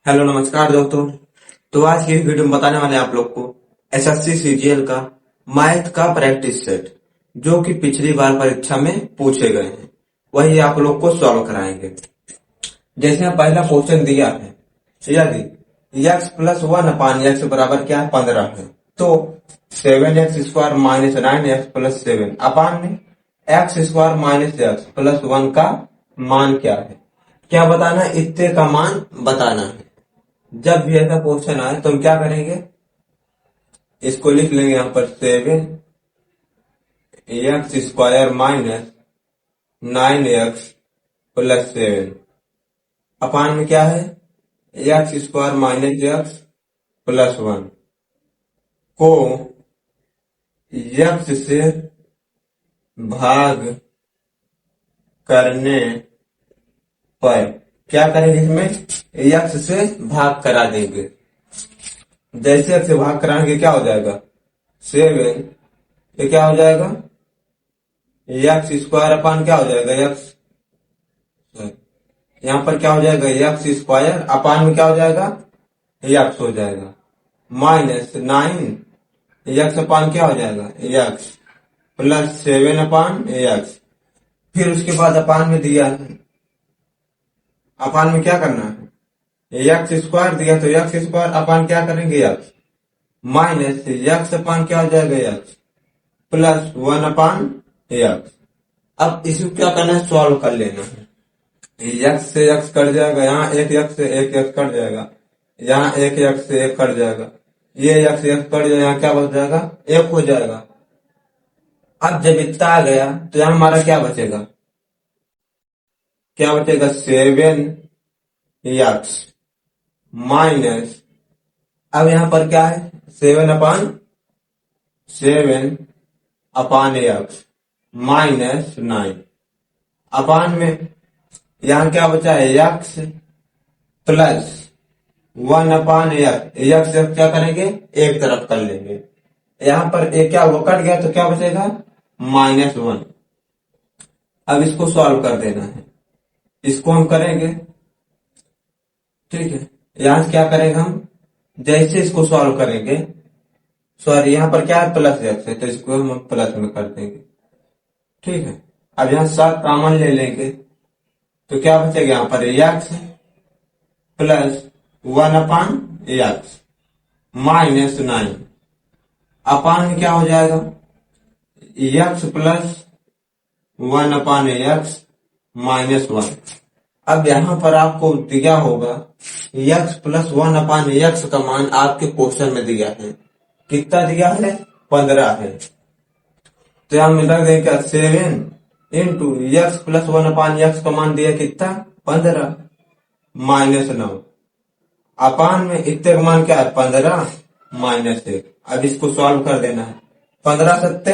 Hello नमस्कार दोस्तों। तो आज की इस वीडियो में बताने वाले हैं आप लोग को एसएससी सीजीएल का मैथ का प्रैक्टिस सेट जो कि पिछली बार परीक्षा में पूछे गए हैं, वही आप लोग को सॉल्व कराएंगे। जैसे हम पहला क्वेश्चन दिया है, यदि x plus one upon x बराबर क्या है 15 है, तो 7x² माइनस 9x प्लस 7 अपान में x² माइनस एक्स प्लस 1 का मान क्या है। क्या बताना है? इतने का मान बताना है। जब भी ऐसा क्वेश्चन आए तो हम क्या करेंगे, इसको लिख लेंगे यहाँ पर 7x² माइनस 9x प्लस 7 अपान में क्या है x² माइनस एक्स प्लस 1 को x से भाग करने पर क्या करेंगे, इसमें x से भाग करा देंगे। जैसे x से भाग कराएंगे क्या हो जाएगा 7, ये क्या हो जाएगा x² अपान क्या हो जाएगा x, यहाँ पर क्या हो जाएगा x² अपान में क्या हो जाएगा x हो जाएगा माइनस 9 x अपान क्या हो जाएगा x प्लस 7 अपान x। फिर उसके बाद अपान में दिया है, अपान में क्या करना है x² दिया तो x² अपान क्या करेंगे x माइनस x अपान क्या हो जाएगा x प्लस 1 अपान x। अब इसको क्या करना है, सॉल्व कर लेना है। x से x कट जाएगा, यहाँ एक x से एक x कट जाएगा, यहाँ एक x से एक कट जाएगा, ये x से x कट जाएगा, यहाँ क्या बच जाएगा 1 हो जाएगा। अब जब इतना आ गया तो यहाँ हमारा क्या बचेगा, क्या बचेगा 7x माइनस, अब यहाँ पर क्या है 7 अपान x माइनस 9 अपान में यहाँ क्या बचा है x प्लस 1 अपान x क्या करेंगे एक तरफ कर लेंगे, यहाँ पर एक क्या वो कट गया तो क्या बचेगा -1। अब इसको सॉल्व कर देना है, इसको हम करेंगे, ठीक है। यहाँ से क्या करेंगे हम, जैसे इसको सॉल्व करेंगे, सॉरी यहाँ पर क्या है प्लस x है तो इसको हम प्लस में कर देंगे, ठीक है। अब यहाँ 7 कॉमन ले लेंगे तो क्या बचेगा यहाँ पर x प्लस 1 अपान x माइनस 9 अपान में क्या हो जाएगा x प्लस 1 अपान x माइनस 1। अब यहाँ पर आपको दिया होगा x प्लस 1 अपान x का मान आपके क्वेश्चन में दिया है, कितना दिया है 15 है। तो यहाँ मिला गया क्या 7 इंटू x प्लस 1 अपान x का मान दिया कितना 15 माइनस 9 अपान में इतने का मान क्या है 15 माइनस 1। अब इसको सॉल्व कर देना है, 15 सत्ते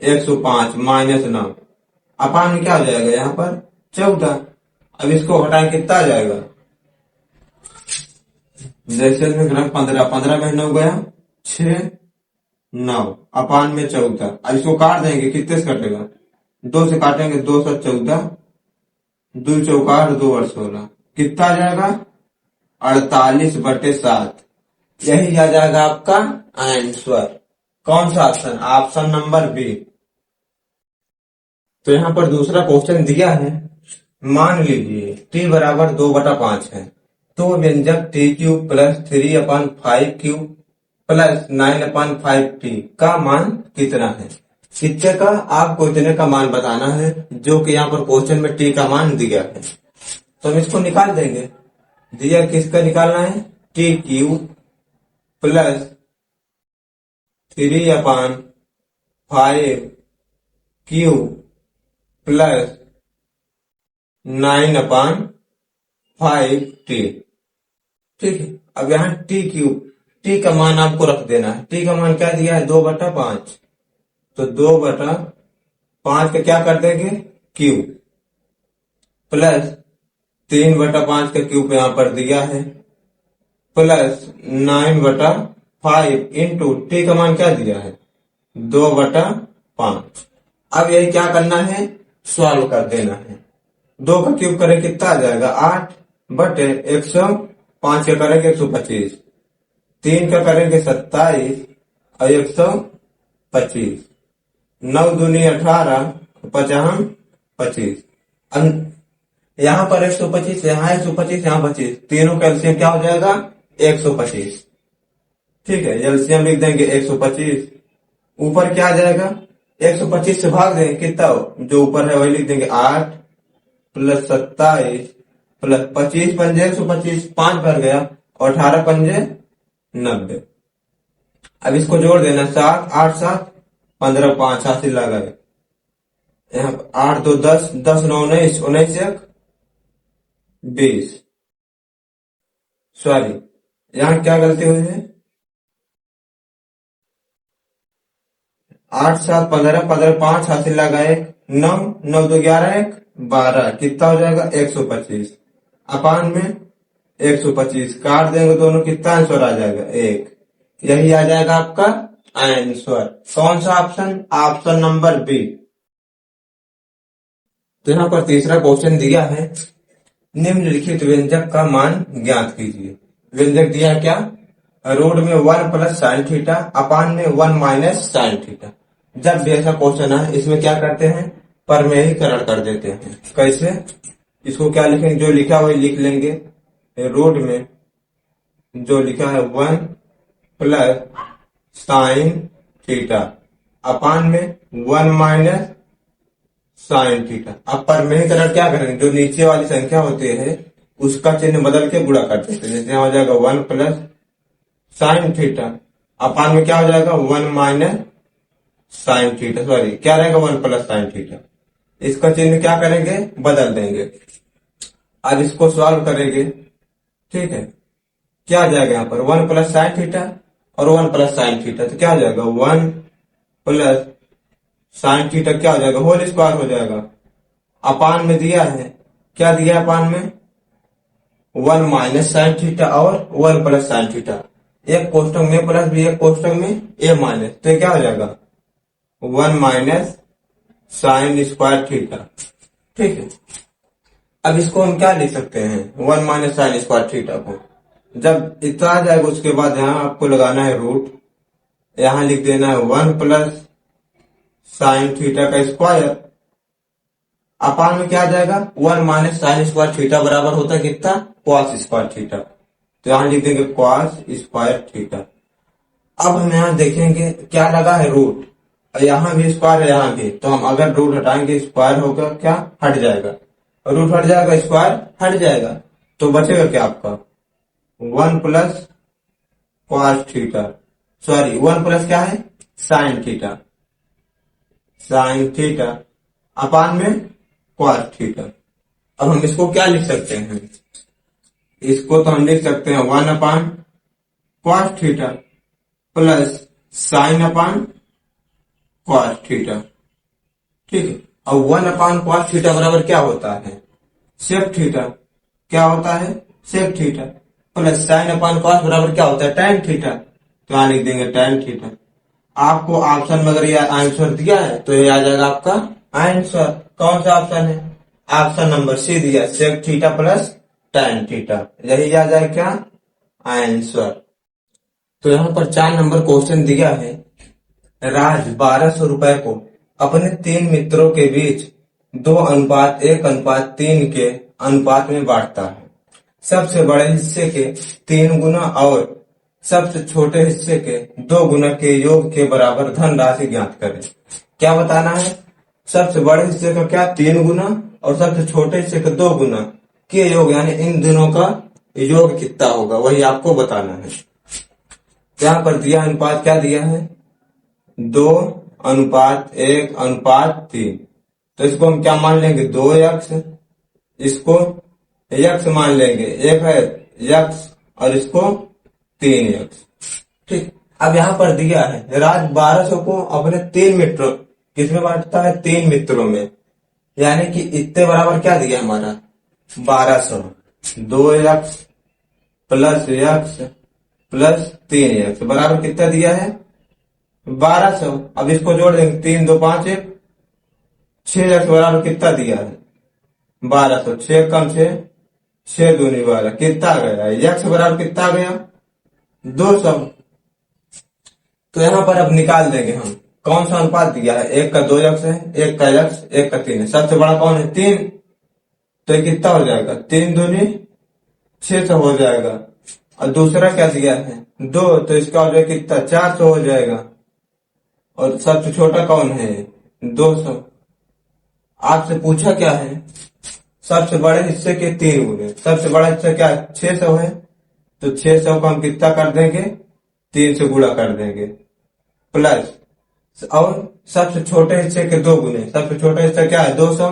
105 माइनस 9 अपान में क्या हो जाएगा यहाँ पर 14। अब इसको हटाएं कितना आ जाएगा, जैसे में 15 में 9 गया 6 9 अपान में 14। अब इसको काट देंगे, कितने से कटेगा 2 से काटेंगे, 2 से 14 2 चौका 2 और 16 कितना आ जाएगा 48/7। यही आ जाएगा आपका आंसर। कौन सा ऑप्शन, ऑप्शन नंबर बी। तो यहाँ पर दूसरा क्वेश्चन दिया है, मान लीजिए t बराबर 2/5 है तो व्यंजक t³ प्लस 3/5³ प्लस 9/5t का मान कितना है। कितने का, आपको इतने का मान बताना है जो कि यहाँ पर क्वेश्चन में t का मान दिया है। तो हम इसको निकाल देंगे, दिया किसका निकालना है t³ प्लस 3/5³ प्लस 9/5t, ठीक है। अब यहाँ t³ t का मान आपको रख देना है, t का मान क्या दिया है 2/5, तो 2/5 का क्या कर देंगे क्यूब प्लस 3/5 का क्यूब यहाँ पर दिया है प्लस 9/5 इंटू टी का मान क्या दिया है 2/5। अब यही क्या करना है, सॉल्व कर देना है। 2 का क्यूब करें कितना आ जाएगा 8/105 5 का करेंगे 125, 3 का करेंगे 27 और 125, 9 दूनी 18, 55 25। यहाँ पर 125, यहाँ 125, यहाँ 25, तीनों का एलसीएम क्या हो जाएगा 125। ठीक है, एलसीएम लिख देंगे 125। ऊपर क्या आ जाएगा 125 से भाग देंगे कितना जो ऊपर है वही लिख देंगे 8 प्लस 27 प्लस 25 पंजे 125, 5 भर गया और 18 पंजे 90। अब इसको जोड़ देना 7 8 7 15 5 हासिल लगाए। यहाँ 8 2 10 10 9 19 19 1 20। सॉरी, यहाँ क्या गलती हुई है 8 7 15 15 5 हासिल लगाए 9 9 2 11 1 12, कितना हो जाएगा 125 अपान में 125 काट देंगे दोनों, कितना आंसर आ जाएगा 1। यही आ जाएगा आपका आंसर। कौन सा ऑप्शन, ऑप्शन नंबर बी। तो यहाँ पर तीसरा क्वेश्चन दिया है निम्नलिखित व्यंजक का मान ज्ञात कीजिए। व्यंजक दिया क्या, रूट में 1 प्लस साइन थीटा अपान में 1 माइनस साइन थीटा। जब भी ऐसा क्वेश्चन है इसमें क्या करते हैं परमेयीकरण कर देते हैं। कैसे, इसको क्या लिखेंगे, जो लिखा वही लिख लेंगे। रूट में जो लिखा है 1 प्लस साइन थीटा अपान में 1 माइनस साइन थीटा। अब परमेयीकरण क्या करेंगे, जो नीचे वाली संख्या होती है उसका चिन्ह बदल के गुणा कर देते हैं। जैसे यहाँ हो जाएगा 1 प्लस साइन थीटा अपान में क्या हो जाएगा 1 माइनस साइन थीटा, सॉरी क्या रहेगा 1 प्लस साइन थीटा। इसका चिन्ह क्या करेंगे बदल देंगे। अब इसको सॉल्व करेंगे, ठीक है, क्या आ जाएगा यहाँ पर 1 प्लस साइन थीटा और 1 प्लस साइन थीटा, तो क्या हो जाएगा 1 प्लस साइन थीटा क्या हो जाएगा होल स्क्वायर हो जाएगा। अपान में दिया है, क्या दिया है अपान में 1 माइनस साइन थीटा और 1 प्लस साइन थीटा। एक कोष्टक में प्लस भी एक कोष्टक में ए माइनस, तो ये क्या हो जाएगा 1 माइनस साइन स्क्वायर थीटा। ठीक है, अब इसको हम क्या लिख सकते हैं 1 माइनस साइन स्क्वायर थीटा को। जब इतना आ जाएगा उसके बाद यहाँ आपको लगाना है रूट, यहाँ लिख देना है 1 प्लस साइन थीटा का स्क्वायर अपान में क्या आ जाएगा 1 माइनस साइन स्क्वायर थीटा बराबर होता है कितना कॉस स्क्वायर थीटा। तो यहाँ लिख देंगे कॉस स्क्वायर थीटा। अब हम यहाँ देखेंगे क्या लगा है रूट, यहाँ भी स्क्वायर है यहाँ भी, तो हम अगर रूट हटाएंगे स्क्वायर होगा क्या हट जाएगा, रूट हट जाएगा स्क्वायर हट जाएगा, तो बचेगा क्या आपका 1 plus cos theta, sorry 1 plus क्या है sine theta, sine theta upon में कॉस थीटा। अब हम इसको क्या लिख सकते हैं, इसको तो हम लिख सकते हैं 1 अपान cos theta plus sine upon cos theta. ठीक है, अब 1 अपान कॉस थीटा बराबर क्या होता है सेक थीटा, क्या होता है sec theta, plus sine upon cos बराबर क्या होता है टैन थीटा, तो यहां लिख देंगे टैन थीटा। आपको ऑप्शन में अगर यह आंसर दिया है तो ये आ जाएगा आपका आंसर। कौन सा ऑप्शन है, ऑप्शन नंबर सी दिया sec theta plus tan theta, यही आ जाए क्या आंसर। तो यहाँ पर 4 नंबर क्वेश्चन दिया है राज 1200 रुपए को अपने 3 मित्रों के बीच 2:1:3 के अनुपात में बांटता है। सबसे बड़े हिस्से के 3 गुना और सबसे छोटे हिस्से के 2 गुना के योग के बराबर धन राशि ज्ञात करें। क्या बताना है, सबसे बड़े हिस्से का क्या 3 गुना और सबसे छोटे हिस्से का 2 गुना के योग, यानी इन दोनों का योग कितना होगा वही आपको बताना है। यहाँ पर दिया अनुपात क्या दिया है 2:1:3, तो इसको हम क्या मान लेंगे 2x, इसको x मान लेंगे, एक है x और इसको 3x। ठीक, अब यहाँ पर दिया है राज 1200 को अपने 3 मित्रों किसमें बांटता है 3 मित्रों में, यानी कि इतने बराबर क्या दिया हमारा 1200, 2x plus x plus 3x बराबर कितना दिया है 1200। अब इसको जोड़ देंगे 3 2 5 1, 6x बराबर कितना दिया है 1200, 6 कम 6 6 दूनी 12 कितना आ गया, x बराबर कितना आ गया 200। तो यहाँ पर अब निकाल देंगे हम कौन सा अनुपात दिया है, एक का 2x है, एक का x, एक का 3 है, सबसे बड़ा कौन है 3। तो ये कितना हो जाएगा 3 दूनी 600 हो जाएगा। और दूसरा क्या दिया है 2, तो इसका हो जाएगा कितना 400 हो जाएगा। और सबसे छोटा कौन है 200। आपसे पूछा क्या है, सबसे बड़े हिस्से के 3 गुने, सबसे बड़ा हिस्सा क्या 600 है, तो 600 को हम कितना कर देंगे 3 से गुणा कर देंगे, प्लस और सबसे छोटे हिस्से के 2 गुने, सबसे छोटा हिस्सा क्या है 200,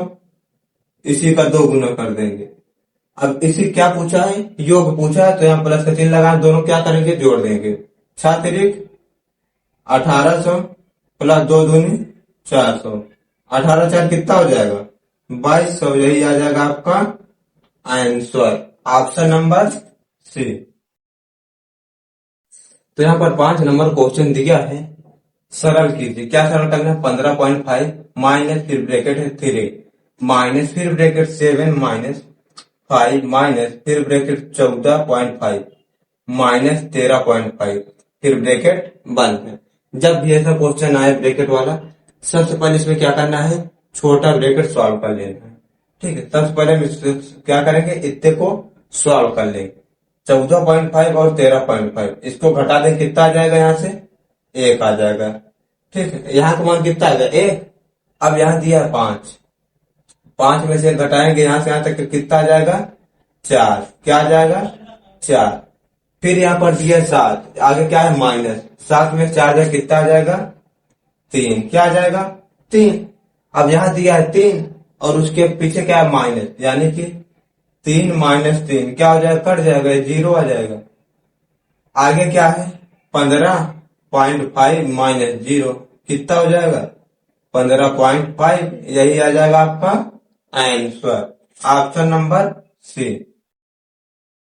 इसी का 2 गुना कर देंगे। अब इसी क्या पूछा है योग पूछा है, तो यहाँ प्लस का चिन्ह लगा, दोनों क्या करेंगे जोड़ देंगे, 6 तिरिक 1800 प्लस 2 दूनी 400, 18 4 कितना हो जाएगा 2200। यही आ जाएगा आपका आंसर, ऑप्शन नंबर सी। तो यहाँ पर 5 नंबर क्वेश्चन दिया है, सरल कीजिए। क्या सरल करना है 15.5 माइनस फिर ब्रैकेट है 3 माइनस फिर ब्रैकेट 7 माइनस 5 माइनस फिर ब्रैकेट 14.5 माइनस 13.5 फिर ब्रैकेट बंद है। जब भी ऐसा क्वेश्चन आए ब्रैकेट वाला, सबसे पहले इसमें क्या करना है छोटा ब्रैकेट सॉल्व कर लेना है। ठीक है, सबसे पहले हम क्या करेंगे इतने को सॉल्व कर लेंगे, 14.5 और 13.5 इसको घटा दें कितना आ जाएगा, यहाँ से 1 आ जाएगा। ठीक है, यहाँ का मान कितना आएगा 1। अब यहाँ दिया 5 में से घटाएंगे यहाँ से यहाँ तक कितना आ जाएगा 4, क्या आ जाएगा 4। फिर यहाँ पर दिया 7, आगे क्या है माइनस, 7 में 4 जाए कितना आ जाएगा 3, क्या आ जाएगा 3। अब यहाँ दिया है 3 और उसके पीछे क्या है माइनस, यानी कि 3 माइनस 3 क्या हो जाएगा कट जाएगा 0 आ जाएगा। आगे क्या है 15.5 माइनस 0 कितना हो जाएगा 15.5, यही आ जाएगा आपका आंसर, ऑप्शन नंबर सी।